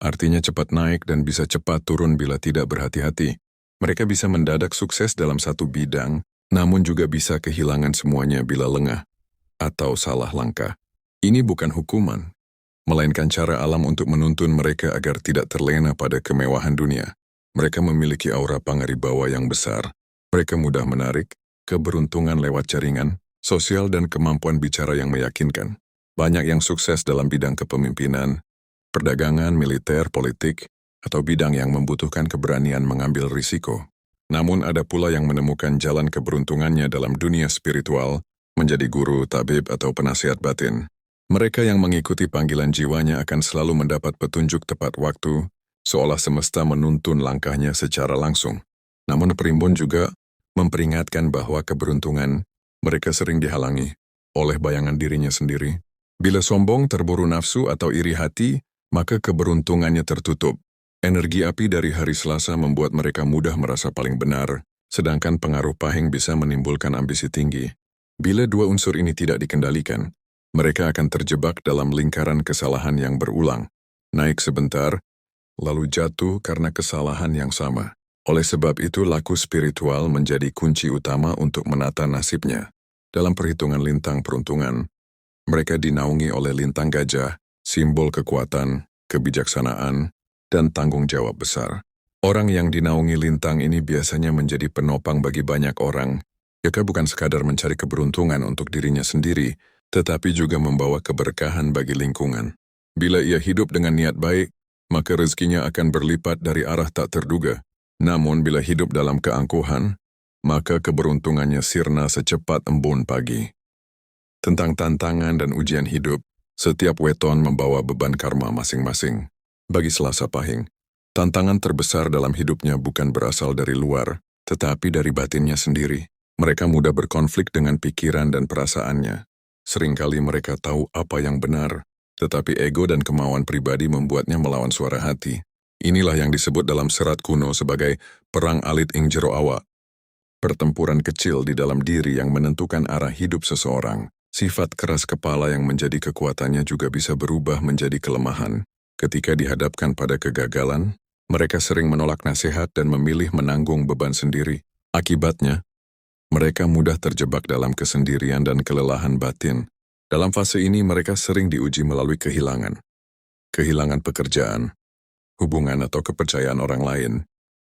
artinya cepat naik dan bisa cepat turun bila tidak berhati-hati. Mereka bisa mendadak sukses dalam satu bidang, namun juga bisa kehilangan semuanya bila lengah atau salah langkah. Ini bukan hukuman, melainkan cara alam untuk menuntun mereka agar tidak terlena pada kemewahan dunia. Mereka memiliki aura pangaribawa yang besar. Mereka mudah menarik, keberuntungan lewat jaringan, sosial dan kemampuan bicara yang meyakinkan. Banyak yang sukses dalam bidang kepemimpinan, perdagangan, militer, politik, atau bidang yang membutuhkan keberanian mengambil risiko. Namun ada pula yang menemukan jalan keberuntungannya dalam dunia spiritual, menjadi guru, tabib, atau penasihat batin. Mereka yang mengikuti panggilan jiwanya akan selalu mendapat petunjuk tepat waktu, seolah semesta menuntun langkahnya secara langsung. Namun Primbon juga memperingatkan bahwa keberuntungan mereka sering dihalangi oleh bayangan dirinya sendiri. Bila sombong, terburu nafsu, atau iri hati, maka keberuntungannya tertutup. Energi api dari hari Selasa membuat mereka mudah merasa paling benar, sedangkan pengaruh Pahing bisa menimbulkan ambisi tinggi. Bila dua unsur ini tidak dikendalikan, mereka akan terjebak dalam lingkaran kesalahan yang berulang. Naik sebentar, lalu jatuh karena kesalahan yang sama. Oleh sebab itu, laku spiritual menjadi kunci utama untuk menata nasibnya. Dalam perhitungan lintang peruntungan, mereka dinaungi oleh lintang gajah, simbol kekuatan, kebijaksanaan, dan tanggung jawab besar. Orang yang dinaungi lintang ini biasanya menjadi penopang bagi banyak orang. Mereka bukan sekadar mencari keberuntungan untuk dirinya sendiri, tetapi juga membawa keberkahan bagi lingkungan. Bila ia hidup dengan niat baik, maka rezekinya akan berlipat dari arah tak terduga. Namun bila hidup dalam keangkuhan, maka keberuntungannya sirna secepat embun pagi. Tentang tantangan dan ujian hidup, setiap weton membawa beban karma masing-masing. Bagi Selasa Pahing, tantangan terbesar dalam hidupnya bukan berasal dari luar, tetapi dari batinnya sendiri. Mereka mudah berkonflik dengan pikiran dan perasaannya. Seringkali mereka tahu apa yang benar, tetapi ego dan kemauan pribadi membuatnya melawan suara hati. Inilah yang disebut dalam serat kuno sebagai perang alit ing jero awak. Pertempuran kecil di dalam diri yang menentukan arah hidup seseorang. Sifat keras kepala yang menjadi kekuatannya juga bisa berubah menjadi kelemahan. Ketika dihadapkan pada kegagalan, mereka sering menolak nasihat dan memilih menanggung beban sendiri. Akibatnya, mereka mudah terjebak dalam kesendirian dan kelelahan batin. Dalam fase ini mereka sering diuji melalui kehilangan. Kehilangan pekerjaan, hubungan atau kepercayaan orang lain.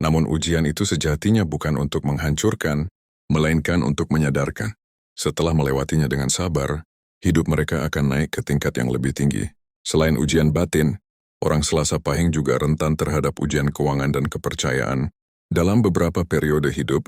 Namun ujian itu sejatinya bukan untuk menghancurkan, melainkan untuk menyadarkan. Setelah melewatinya dengan sabar, hidup mereka akan naik ke tingkat yang lebih tinggi. Selain ujian batin, orang Selasa Pahing juga rentan terhadap ujian keuangan dan kepercayaan. Dalam beberapa periode hidup,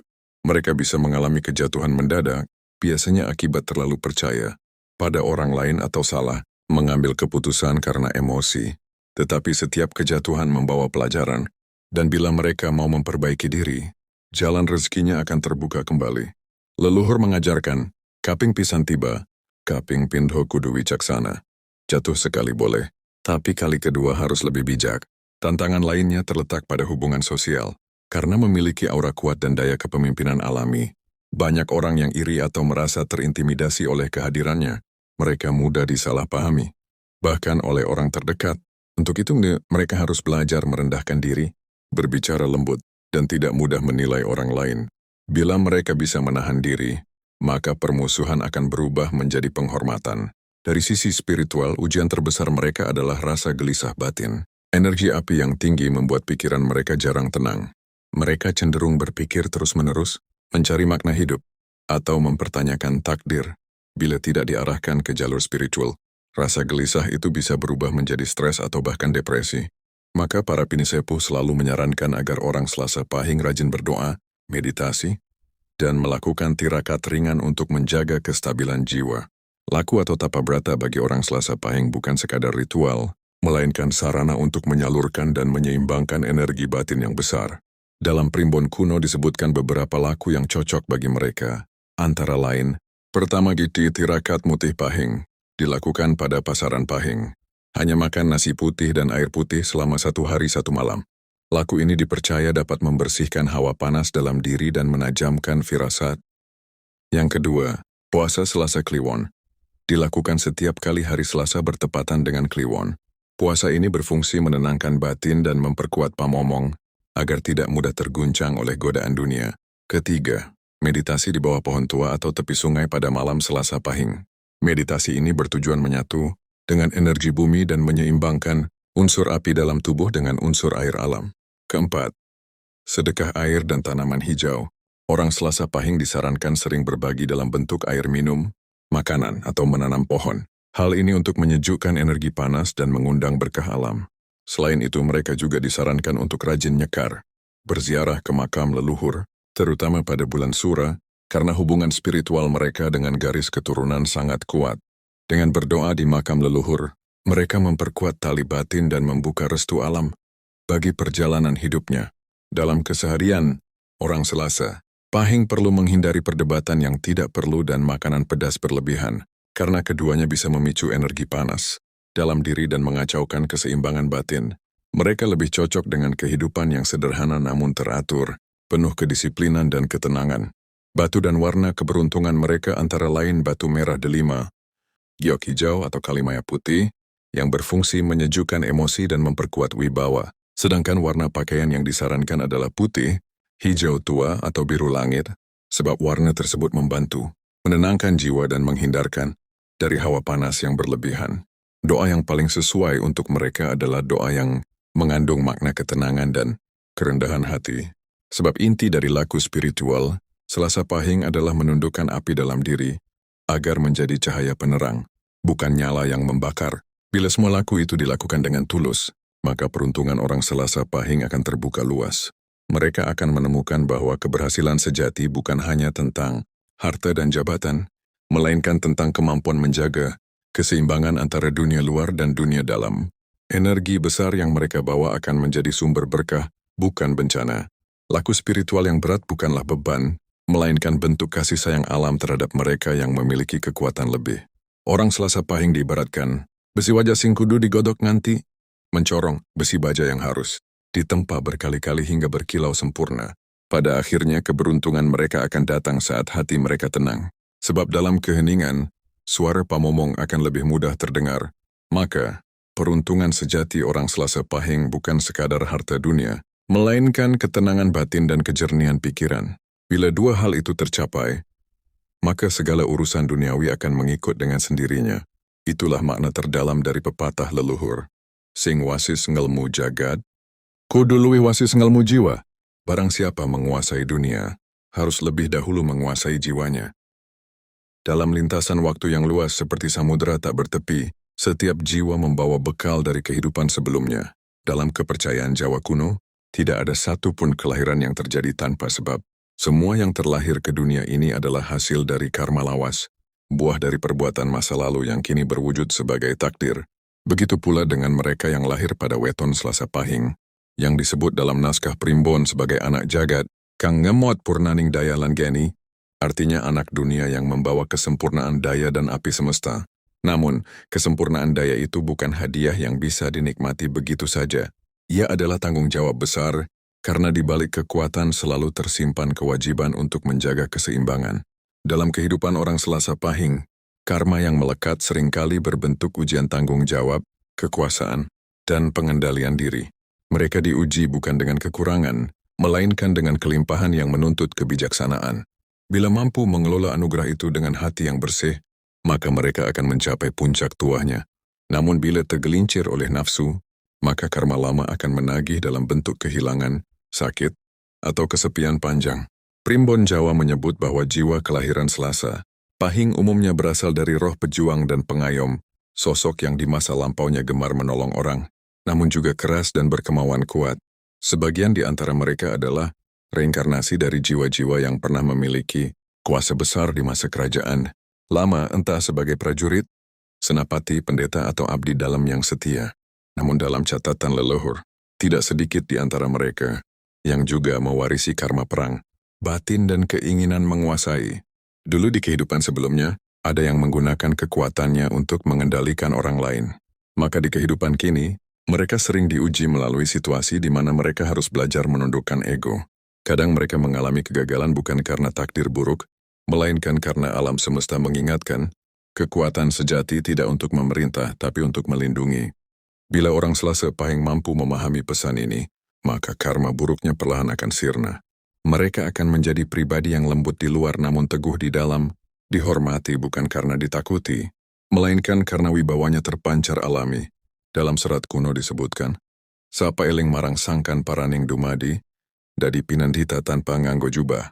mereka bisa mengalami kejatuhan mendadak, biasanya akibat terlalu percaya pada orang lain atau salah mengambil keputusan karena emosi. Tetapi setiap kejatuhan membawa pelajaran, dan bila mereka mau memperbaiki diri, jalan rezekinya akan terbuka kembali. Leluhur mengajarkan, kaping pisan tiba, kaping pindho kudu wicaksana. Jatuh sekali boleh, tapi kali kedua harus lebih bijak. Tantangan lainnya terletak pada hubungan sosial. Karena memiliki aura kuat dan daya kepemimpinan alami, banyak orang yang iri atau merasa terintimidasi oleh kehadirannya. Mereka mudah disalahpahami, bahkan oleh orang terdekat. Untuk itu mereka harus belajar merendahkan diri, berbicara lembut, dan tidak mudah menilai orang lain. Bila mereka bisa menahan diri, maka permusuhan akan berubah menjadi penghormatan. Dari sisi spiritual, ujian terbesar mereka adalah rasa gelisah batin. Energi api yang tinggi membuat pikiran mereka jarang tenang. Mereka cenderung berpikir terus-menerus, mencari makna hidup, atau mempertanyakan takdir. Bila tidak diarahkan ke jalur spiritual, rasa gelisah itu bisa berubah menjadi stres atau bahkan depresi. Maka para pinisepuh selalu menyarankan agar orang Selasa Pahing rajin berdoa, meditasi, dan melakukan tirakat ringan untuk menjaga kestabilan jiwa. Laku atau tapa brata bagi orang Selasa Pahing bukan sekadar ritual, melainkan sarana untuk menyalurkan dan menyeimbangkan energi batin yang besar. Dalam primbon kuno disebutkan beberapa laku yang cocok bagi mereka. Antara lain, pertama giti tirakat mutih Pahing, dilakukan pada pasaran Pahing. Hanya makan nasi putih dan air putih selama 1 hari 1 malam. Laku ini dipercaya dapat membersihkan hawa panas dalam diri dan menajamkan firasat. Yang kedua, puasa Selasa Kliwon. Dilakukan setiap kali hari Selasa bertepatan dengan Kliwon. Puasa ini berfungsi menenangkan batin dan memperkuat pamomong, agar tidak mudah terguncang oleh godaan dunia. Ketiga, meditasi di bawah pohon tua atau tepi sungai pada malam Selasa Pahing. Meditasi ini bertujuan menyatu dengan energi bumi dan menyeimbangkan unsur api dalam tubuh dengan unsur air alam. Keempat, sedekah air dan tanaman hijau. Orang Selasa Pahing disarankan sering berbagi dalam bentuk air minum, makanan, atau menanam pohon. Hal ini untuk menyejukkan energi panas dan mengundang berkah alam. Selain itu, mereka juga disarankan untuk rajin nyekar, berziarah ke makam leluhur, terutama pada bulan Sura, karena hubungan spiritual mereka dengan garis keturunan sangat kuat. Dengan berdoa di makam leluhur, mereka memperkuat tali batin dan membuka restu alam bagi perjalanan hidupnya. Dalam keseharian, orang Selasa Pahing perlu menghindari perdebatan yang tidak perlu dan makanan pedas berlebihan, karena keduanya bisa memicu energi panas dalam diri dan mengacaukan keseimbangan batin. Mereka lebih cocok dengan kehidupan yang sederhana namun teratur, penuh kedisiplinan dan ketenangan. Batu dan warna keberuntungan mereka antara lain batu merah delima, giok hijau atau kalimaya putih, yang berfungsi menyejukkan emosi dan memperkuat wibawa. Sedangkan warna pakaian yang disarankan adalah putih, hijau tua atau biru langit, sebab warna tersebut membantu menenangkan jiwa dan menghindarkan dari hawa panas yang berlebihan. Doa yang paling sesuai untuk mereka adalah doa yang mengandung makna ketenangan dan kerendahan hati. Sebab inti dari laku spiritual, Selasa Pahing adalah menundukkan api dalam diri, agar menjadi cahaya penerang, bukan nyala yang membakar. Bila semua laku itu dilakukan dengan tulus, maka peruntungan orang Selasa Pahing akan terbuka luas. Mereka akan menemukan bahwa keberhasilan sejati bukan hanya tentang harta dan jabatan, melainkan tentang kemampuan menjaga keseimbangan antara dunia luar dan dunia dalam. Energi besar yang mereka bawa akan menjadi sumber berkah, bukan bencana. Laku spiritual yang berat bukanlah beban, melainkan bentuk kasih sayang alam terhadap mereka yang memiliki kekuatan lebih. Orang Selasa Pahing diibaratkan, besi wajah sing kudu digodok nganti, mencorong besi baja yang harus ditempa berkali-kali hingga berkilau sempurna. Pada akhirnya keberuntungan mereka akan datang saat hati mereka tenang. Sebab dalam keheningan, suara pamomong akan lebih mudah terdengar. Maka, peruntungan sejati orang Selasa Pahing bukan sekadar harta dunia, melainkan ketenangan batin dan kejernihan pikiran. Bila dua hal itu tercapai, maka segala urusan duniawi akan mengikut dengan sendirinya. Itulah makna terdalam dari pepatah leluhur. Sing wasis ngelmu jagad, kudu luwih wasis ngelmu jiwa. Barang siapa menguasai dunia, harus lebih dahulu menguasai jiwanya. Dalam lintasan waktu yang luas seperti samudera tak bertepi, setiap jiwa membawa bekal dari kehidupan sebelumnya. Dalam kepercayaan Jawa kuno, tidak ada satu pun kelahiran yang terjadi tanpa sebab. Semua yang terlahir ke dunia ini adalah hasil dari karma lawas, buah dari perbuatan masa lalu yang kini berwujud sebagai takdir. Begitu pula dengan mereka yang lahir pada weton Selasa Pahing, yang disebut dalam naskah primbon sebagai anak jagat, kang ngemot purnaning daya lan geni, artinya anak dunia yang membawa kesempurnaan daya dan api semesta. Namun, kesempurnaan daya itu bukan hadiah yang bisa dinikmati begitu saja. Ia adalah tanggung jawab besar, karena di balik kekuatan selalu tersimpan kewajiban untuk menjaga keseimbangan. Dalam kehidupan orang Selasa Pahing, karma yang melekat seringkali berbentuk ujian tanggung jawab, kekuasaan, dan pengendalian diri. Mereka diuji bukan dengan kekurangan, melainkan dengan kelimpahan yang menuntut kebijaksanaan. Bila mampu mengelola anugerah itu dengan hati yang bersih, maka mereka akan mencapai puncak tuahnya. Namun bila tergelincir oleh nafsu, maka karma lama akan menagih dalam bentuk kehilangan, sakit, atau kesepian panjang. Primbon Jawa menyebut bahwa jiwa kelahiran Selasa Pahing umumnya berasal dari roh pejuang dan pengayom, sosok yang di masa lampaunya gemar menolong orang, namun juga keras dan berkemauan kuat. Sebagian di antara mereka adalah reinkarnasi dari jiwa-jiwa yang pernah memiliki kuasa besar di masa kerajaan lama, entah sebagai prajurit, senapati, pendeta, atau abdi dalam yang setia. Namun dalam catatan leluhur, tidak sedikit di antara mereka yang juga mewarisi karma perang, batin dan keinginan menguasai. Dulu di kehidupan sebelumnya, ada yang menggunakan kekuatannya untuk mengendalikan orang lain. Maka di kehidupan kini, mereka sering diuji melalui situasi di mana mereka harus belajar menundukkan ego. Kadang mereka mengalami kegagalan bukan karena takdir buruk, melainkan karena alam semesta mengingatkan, kekuatan sejati tidak untuk memerintah tapi untuk melindungi. Bila orang Selasa Pahing mampu memahami pesan ini, maka karma buruknya perlahan akan sirna. Mereka akan menjadi pribadi yang lembut di luar namun teguh di dalam, dihormati bukan karena ditakuti, melainkan karena wibawanya terpancar alami. Dalam serat kuno disebutkan, sapa eling marang sangkan paraning dumadi, dadi pinandita tanpa nganggo jubah.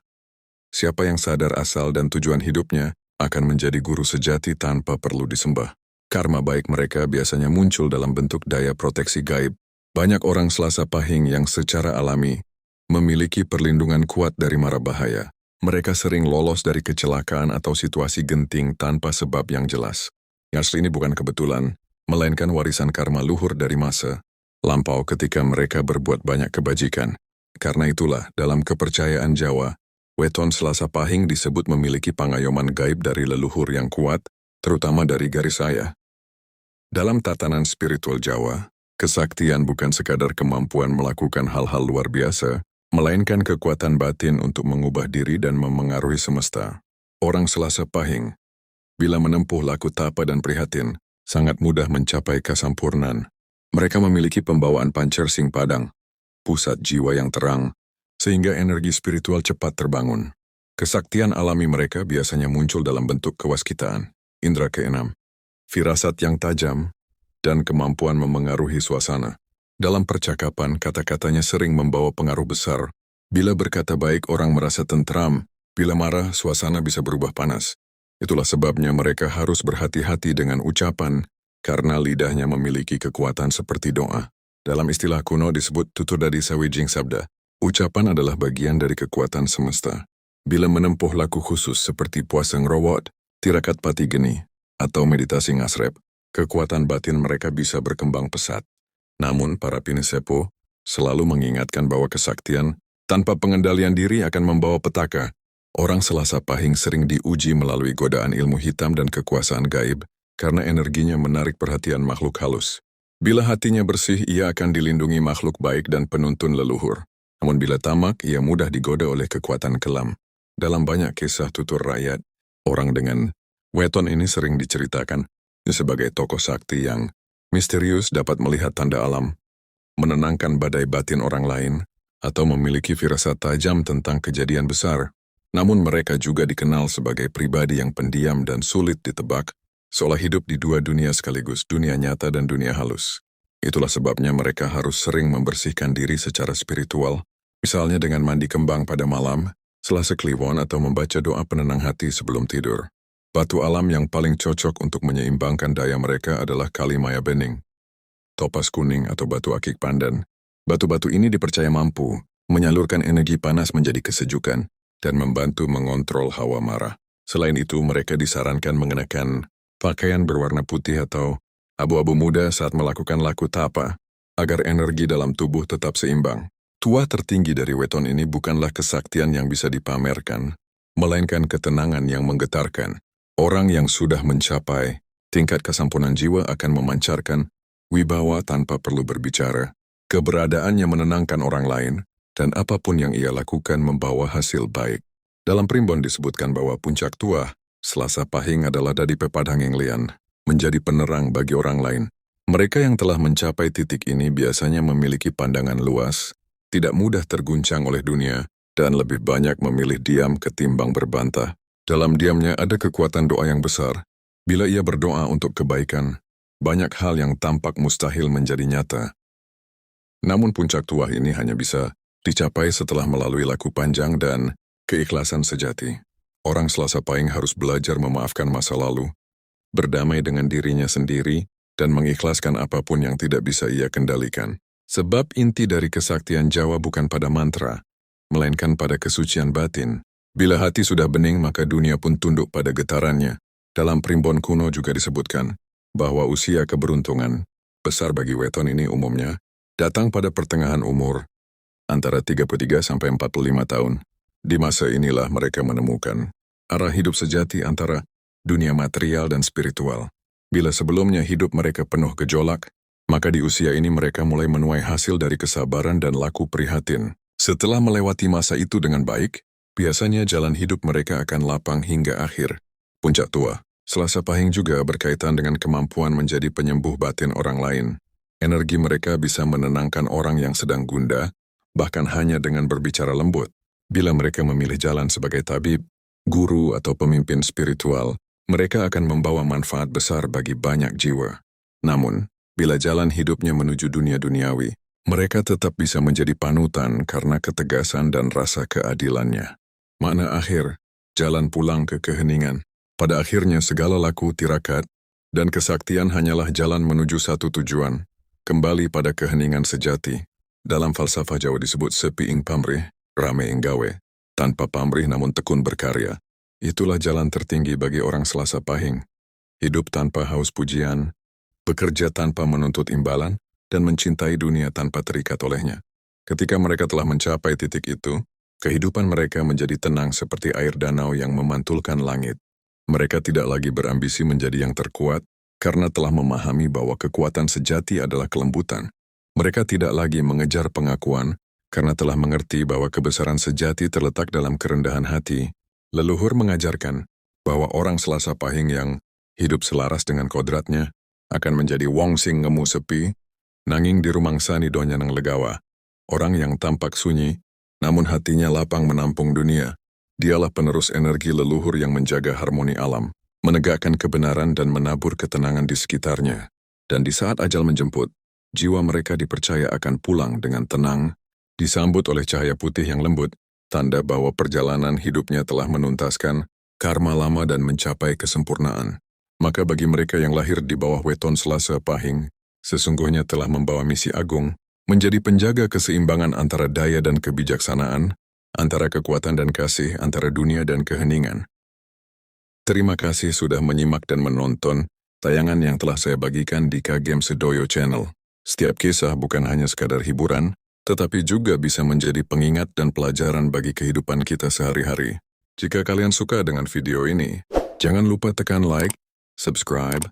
Siapa yang sadar asal dan tujuan hidupnya, akan menjadi guru sejati tanpa perlu disembah. Karma baik mereka biasanya muncul dalam bentuk daya proteksi gaib. Banyak orang Selasa Pahing yang secara alami memiliki perlindungan kuat dari mara bahaya. Mereka sering lolos dari kecelakaan atau situasi genting tanpa sebab yang jelas. Yang ini bukan kebetulan, melainkan warisan karma luhur dari masa lampau ketika mereka berbuat banyak kebajikan. Karena itulah, dalam kepercayaan Jawa, weton Selasa Pahing disebut memiliki pangayoman gaib dari leluhur yang kuat, terutama dari garis saya. Dalam tatanan spiritual Jawa, kesaktian bukan sekadar kemampuan melakukan hal-hal luar biasa, melainkan kekuatan batin untuk mengubah diri dan memengaruhi semesta. Orang Selasa Pahing, bila menempuh laku tapa dan prihatin, sangat mudah mencapai kesampurnan. Mereka memiliki pembawaan pancer sing padang, pusat jiwa yang terang, sehingga energi spiritual cepat terbangun. Kesaktian alami mereka biasanya muncul dalam bentuk kewaskitaan, indera keenam, firasat yang tajam, dan kemampuan memengaruhi suasana. Dalam percakapan, kata-katanya sering membawa pengaruh besar. Bila berkata baik, orang merasa tentram. Bila marah, suasana bisa berubah panas. Itulah sebabnya mereka harus berhati-hati dengan ucapan, karena lidahnya memiliki kekuatan seperti doa. Dalam istilah kuno disebut tutur dari sawijing sabda. Ucapan adalah bagian dari kekuatan semesta. Bila menempuh laku khusus seperti puasa ngerowot, tirakat pati geni, atau meditasi ngasrep, kekuatan batin mereka bisa berkembang pesat. Namun para pinisepo selalu mengingatkan bahwa kesaktian tanpa pengendalian diri akan membawa petaka. Orang Selasa Pahing sering diuji melalui godaan ilmu hitam dan kekuasaan gaib karena energinya menarik perhatian makhluk halus. Bila hatinya bersih, ia akan dilindungi makhluk baik dan penuntun leluhur. Namun bila tamak, ia mudah digoda oleh kekuatan kelam. Dalam banyak kisah tutur rakyat, orang dengan weton ini sering diceritakan sebagai tokoh sakti yang misterius, dapat melihat tanda alam, menenangkan badai batin orang lain, atau memiliki firasat tajam tentang kejadian besar. Namun mereka juga dikenal sebagai pribadi yang pendiam dan sulit ditebak, seolah hidup di dua dunia sekaligus, dunia nyata dan dunia halus. Itulah sebabnya mereka harus sering membersihkan diri secara spiritual, misalnya dengan mandi kembang pada malam, selasa kliwon atau membaca doa penenang hati sebelum tidur. Batu alam yang paling cocok untuk menyeimbangkan daya mereka adalah kalimaya bening, topas kuning atau batu akik pandan. Batu-batu ini dipercaya mampu menyalurkan energi panas menjadi kesejukan dan membantu mengontrol hawa marah. Selain itu, mereka disarankan mengenakan pakaian berwarna putih atau abu-abu muda saat melakukan laku tapa, agar energi dalam tubuh tetap seimbang. Tuah tertinggi dari weton ini bukanlah kesaktian yang bisa dipamerkan, melainkan ketenangan yang menggetarkan. Orang yang sudah mencapai tingkat kesampunan jiwa akan memancarkan wibawa tanpa perlu berbicara. Keberadaannya menenangkan orang lain, dan apapun yang ia lakukan membawa hasil baik. Dalam primbon disebutkan bahwa puncak tuah, Selasa Pahing adalah dadi pepadhang yang lian, menjadi penerang bagi orang lain. Mereka yang telah mencapai titik ini biasanya memiliki pandangan luas, tidak mudah terguncang oleh dunia, dan lebih banyak memilih diam ketimbang berbantah. Dalam diamnya ada kekuatan doa yang besar. Bila ia berdoa untuk kebaikan, banyak hal yang tampak mustahil menjadi nyata. Namun puncak tuah ini hanya bisa dicapai setelah melalui laku panjang dan keikhlasan sejati. Orang Selasa Pahing harus belajar memaafkan masa lalu, berdamai dengan dirinya sendiri, dan mengikhlaskan apapun yang tidak bisa ia kendalikan. Sebab inti dari kesaktian Jawa bukan pada mantra, melainkan pada kesucian batin. Bila hati sudah bening, maka dunia pun tunduk pada getarannya. Dalam primbon kuno juga disebutkan bahwa usia keberuntungan besar bagi weton ini umumnya datang pada pertengahan umur, antara 33 sampai 45 tahun. Di masa inilah mereka menemukan arah hidup sejati antara dunia material dan spiritual. Bila sebelumnya hidup mereka penuh gejolak, maka di usia ini mereka mulai menuai hasil dari kesabaran dan laku prihatin. Setelah melewati masa itu dengan baik, biasanya jalan hidup mereka akan lapang hingga akhir. Puncak tuah, Selasa Pahing juga berkaitan dengan kemampuan menjadi penyembuh batin orang lain. Energi mereka bisa menenangkan orang yang sedang gundah, bahkan hanya dengan berbicara lembut. Bila mereka memilih jalan sebagai tabib, guru atau pemimpin spiritual, mereka akan membawa manfaat besar bagi banyak jiwa. Namun, bila jalan hidupnya menuju dunia duniawi, mereka tetap bisa menjadi panutan karena ketegasan dan rasa keadilannya. Makna akhir, jalan pulang ke keheningan. Pada akhirnya segala laku tirakat dan kesaktian hanyalah jalan menuju satu tujuan, kembali pada keheningan sejati. Dalam falsafah Jawa disebut sepi ing pamrih, rame ing gawe. Tanpa pamrih namun tekun berkarya. Itulah jalan tertinggi bagi orang Selasa Pahing. Hidup tanpa haus pujian, bekerja tanpa menuntut imbalan, dan mencintai dunia tanpa terikat olehnya. Ketika mereka telah mencapai titik itu, kehidupan mereka menjadi tenang seperti air danau yang memantulkan langit. Mereka tidak lagi berambisi menjadi yang terkuat, karena telah memahami bahwa kekuatan sejati adalah kelembutan. Mereka tidak lagi mengejar pengakuan, karena telah mengerti bahwa kebesaran sejati terletak dalam kerendahan hati. Leluhur mengajarkan bahwa orang Selasa Pahing yang hidup selaras dengan kodratnya akan menjadi wong sing ngemu sepi, nanging dirumangsani donya nang legawa. Orang yang tampak sunyi, namun hatinya lapang menampung dunia. Dialah penerus energi leluhur yang menjaga harmoni alam, menegakkan kebenaran dan menabur ketenangan di sekitarnya. Dan di saat ajal menjemput, jiwa mereka dipercaya akan pulang dengan tenang, disambut oleh cahaya putih yang lembut, tanda bahwa perjalanan hidupnya telah menuntaskan karma lama dan mencapai kesempurnaan. Maka bagi mereka yang lahir di bawah weton Selasa Pahing, sesungguhnya telah membawa misi agung, menjadi penjaga keseimbangan antara daya dan kebijaksanaan, antara kekuatan dan kasih, antara dunia dan keheningan. Terima kasih sudah menyimak dan menonton tayangan yang telah saya bagikan di Kagem Sedoyo Channel. Setiap kisah bukan hanya sekadar hiburan, tetapi juga bisa menjadi pengingat dan pelajaran bagi kehidupan kita sehari-hari. Jika kalian suka dengan video ini, jangan lupa tekan like, subscribe,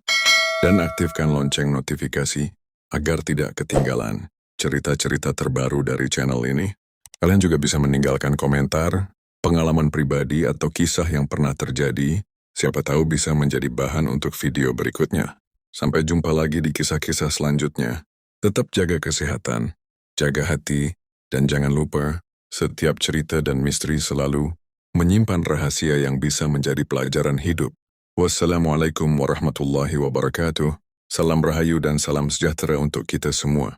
dan aktifkan lonceng notifikasi agar tidak ketinggalan cerita-cerita terbaru dari channel ini. Kalian juga bisa meninggalkan komentar, pengalaman pribadi atau kisah yang pernah terjadi. Siapa tahu bisa menjadi bahan untuk video berikutnya. Sampai jumpa lagi di kisah-kisah selanjutnya. Tetap jaga kesehatan, jaga hati, dan jangan lupa, setiap cerita dan misteri selalu menyimpan rahasia yang bisa menjadi pelajaran hidup. Wassalamualaikum warahmatullahi wabarakatuh. Salam rahayu dan salam sejahtera untuk kita semua.